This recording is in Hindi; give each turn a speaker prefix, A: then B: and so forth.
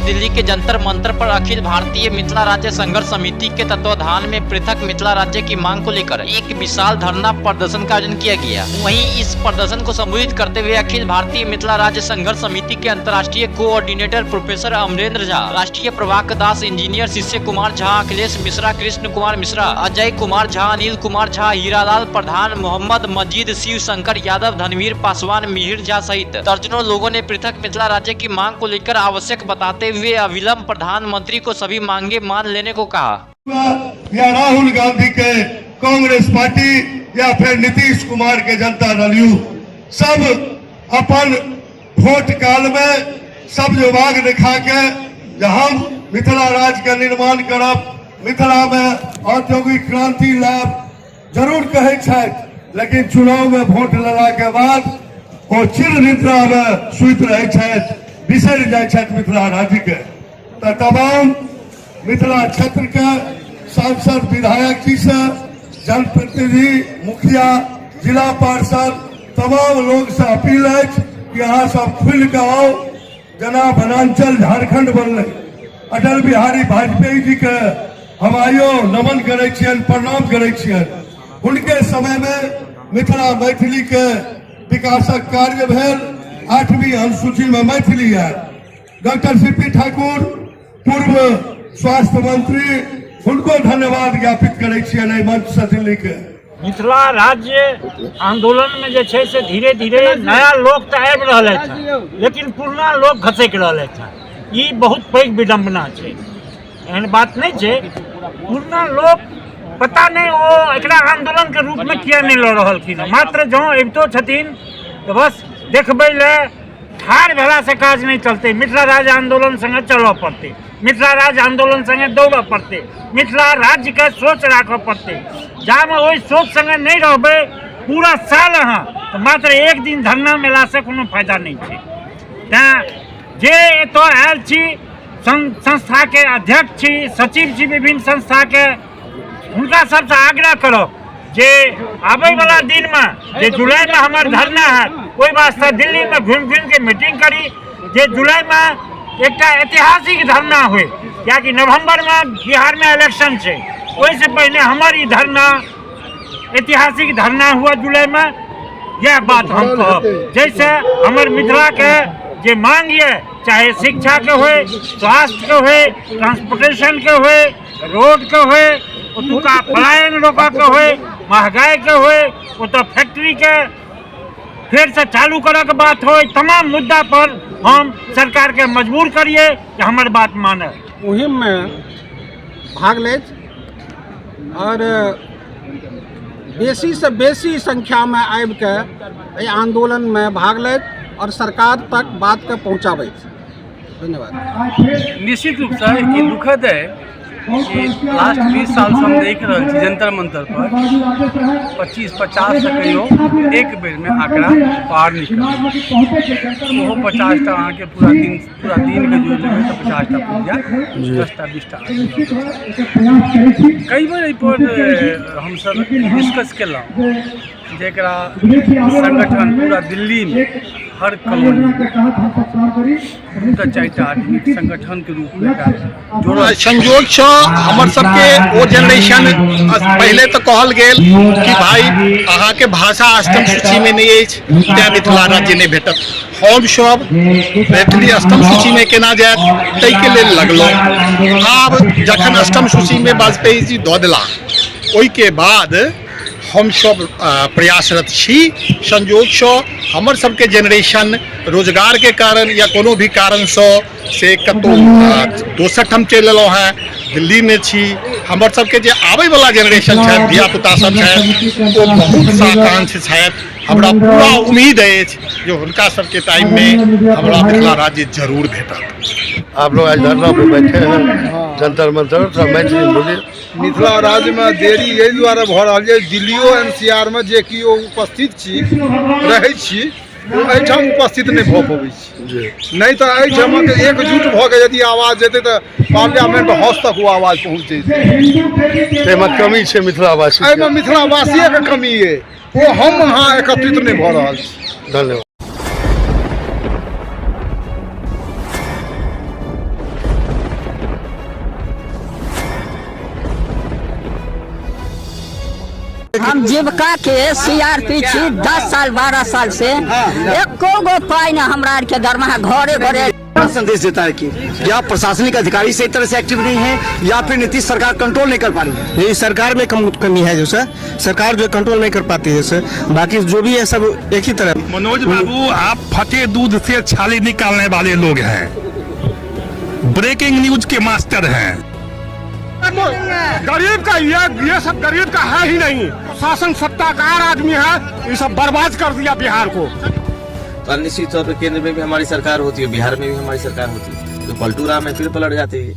A: दिल्ली के जंतर मंतर पर अखिल भारतीय मिथिला राज्य संघर्ष समिति के तत्वाधान में पृथक मिथिला राज्य की मांग को लेकर एक विशाल धरना प्रदर्शन का आयोजन किया गया। वहीं इस प्रदर्शन को संबोधित करते हुए अखिल भारतीय मिथिला राज्य संघर्ष समिति के अंतर्राष्ट्रीय कोऑर्डिनेटर प्रोफेसर अमरेंद्र झा, राष्ट्रीय प्रभाकर दास, इंजीनियर शिष्य कुमार झा, अखिलेश मिश्रा, कृष्ण कुमार मिश्रा, अजय कुमार झा, अनिल कुमार झा, हीरालाल प्रधान, मोहम्मद मजीद, शिव शंकर यादव, धनवीर पासवान, मिहिर झा सहित दर्जनों लोगों ने पृथक मिथिला राज्य की मांग को लेकर आवश्यक बताते हुए अविलंब प्रधानमंत्री को सभी मांगे मान लेने को कहा।
B: या राहुल गांधी के कांग्रेस पार्टी या फिर नीतीश कुमार के जनता दल यू सब अपन वोट काल में सब विभाग दिखा के हम मिथिला राज्य का निर्माण करब, मिथिला में औद्योगिक क्रांति लाभ जरूर कहे छथि, लेकिन चुनाव में वोट लेला के बाद ओ चिर निद्रा में सुति रहे छथि, बिसरि जाए छथि मिथिला राज्य के। तो तमाम मिथिला क्षेत्र के सांसद, विधायक जी से जनप्रतिनिधि, मुखिया, जिला पार्षद तमाम लोग से अपील है कि अहाँ सब खुल के आओ। जना वनांचल झारखंड बनल, अटल बिहारी वाजपेयी जी के हम आइयो नमन करे छियन, प्रणाम करे छियन। उनके समय में मिथिला मैथिली के विकासक कार्य भेल, 8वीं अनुसूची में मैथिली है। डॉक्टर सीपी ठाकुर पूर्व स्वास्थ्य मंत्री, उनको धन्यवाद ज्ञापित करे छियन मंच से दिल्ली के।
C: मिथिला राज्य आंदोलन में जे छे से धीरे धीरे नया लोग तो आबि रहले छे, लेकिन पुरना लोग घसक रहले छे। ई बहुत पैघ विडंबना छे, एहन बात नहीं छे। पुरना लोग पता नहीं वो एकरा आंदोलन के रूप में किया नहीं लड़ रहलखिन, मात्र जो अबितो छथिन तो बस देखबै ले ठाड़ भेला से काज नहीं चलते। मिथिला राज्य आंदोलन संगे चलऽ पड़ते, मिथिला राज्य आंदोलन संगे दौड़ऽ पड़ते, मिथिला राज्य के सोच राखऽ पड़ते। जामे ओहि सोच संगे नहीं रहबै पूरा साल अहाँ तो मात्र एक दिन धरना मेला से कोनो फायदा नहीं छे। तें जे एतऽ आयल छी, संस्था के अध्यक्ष छी, सचिव छी विभिन्न संस्था के, उनका सबसे आग्रह करब जे आबै वाला दिन में जे जुलाई में हमार धरना है, ओहि वास्ते दिल्ली में घूम घूम के मीटिंग करी जे जुलाई में एक ऐतिहासिक धरना हुए, क्योंकि नवंबर में बिहार में इलेक्शन है। वही से पहले हमारी धरना, ऐतिहासिक धरना हुआ जुलाई में। यह बात हम कहब, जैसे हमार मिथिला के जे मांग है, चाहे शिक्षा के होए, स्वास्थ्य के होए, ट्रांसपोर्टेशन के होए, रोड के होए, ओतुका पलायन रोका के होए, महंगाई के होए, ओतऽ फैक्ट्री के फिर से चालू करे के बात हो, तमाम मुद्दा पर हम सरकार के मजबूर करिए कि हमार बात माने।
D: मुहिम में भाग ले और बेसी से बेसी संख्या में आबि के आंदोलन में भाग ले और सरकार तक बात के पहुँचाबै। धन्यवाद।
E: निश्चित रूप से कि दुखद है कि लास्ट 20 साल से हम देख रहे हैं जंतर मंतर पर 25-50 से कहियो एक बेर में आंकड़ा पार निकल, वो 50 टा अहाँ के पूरा दिन के जो लेबै तो 50 टा पूजा, 10 टा 20 टा। कई बार पर हम सब डिस्कस केलहुँ जेकरा संगठन पूरा दिल्ली में हर कॉलोनी का 4टा आदमी संगठन के रूप में जोड़ल।
F: संयोग से हमर सबके वो जनरेशन पहले तो कहल गेल कि भाई अहाँ के भाषा अष्टम सूची में नहीं अछि, तें मिथिला राज्य नहीं भेटत। हम सब मैथिली अष्टम सूची में केना जायत तै के लेल लगलहुँ। आब जखन अष्टम सूची में वाजपेयी जी दऽ देला, ओहि के बाद हम सब प्रयासरत छी। संयोग से हमर सबके जनरेशन रोजगार के कारण या कोनो भी कारण से कतौ दोसर ठाम चलि एलहुँ हैं, दिल्ली में छी। हमर सबके जे आबै वाला जनरेशन छथि, धिया पुता सब छथि, ओ बहुत साकांक्ष छथि। हमरा पूरा उम्मीद अछि जो हुनका सबके टाइम में हमरा मिथिला राज्य जरूर भेटत।
B: आप लोग आज धरना पे बैठे हैं जंतर मंतर, तो मैथिली बोलिए।
G: मिथिला राज्य में देरी एहि दुआरे भऽ रहल है, दिल्लियो एनसीआर में जे कि उपस्थित छी, रहै छी, एहिठाम उपस्थित नहीं भऽ पबै छी। नहीं तो एहिठाम एकजुट भऽ के यदि आवाज जेतै तो पार्लियामेंट हाउस तक वो आवाज पहुँच जेतै।
B: एहिमे कमी छै मिथिलावासी,
G: एहिमे मिथिलावासीके के कमी है, वो हम अहाँ एकत्रित नहीं भऽ रहल छी।
B: धन्यवाद।
H: हम जीविका के CRP छी 10 साल 12 साल से एको गो पाई ना हमरा आर के दरमाहा घरे घरे
I: संदेश देता है कि या प्रशासनिक अधिकारी सही तरह से एक्टिव नहीं है या फिर नीतीश सरकार कंट्रोल नहीं कर पा रही है।
J: ये सरकार में कमी है जो सर, सरकार जो कंट्रोल नहीं कर पाती है सर, बाकी जो भी है सब एक ही तरह।
F: मनोज बाबू, आप फटे दूध से छाली निकालने वाले लोग हैं, ब्रेकिंग न्यूज के मास्टर हैं।
J: गरीब का ये सब गरीब का है ही नहीं, शासन सत्ताकार आदमी है, ये सब बर्बाद कर दिया बिहार को।
K: तो निश्चित तौर पर केंद्र में भी हमारी सरकार होती है, बिहार में भी हमारी सरकार होती है, तो पलटू राम में फिर पलट जाती है।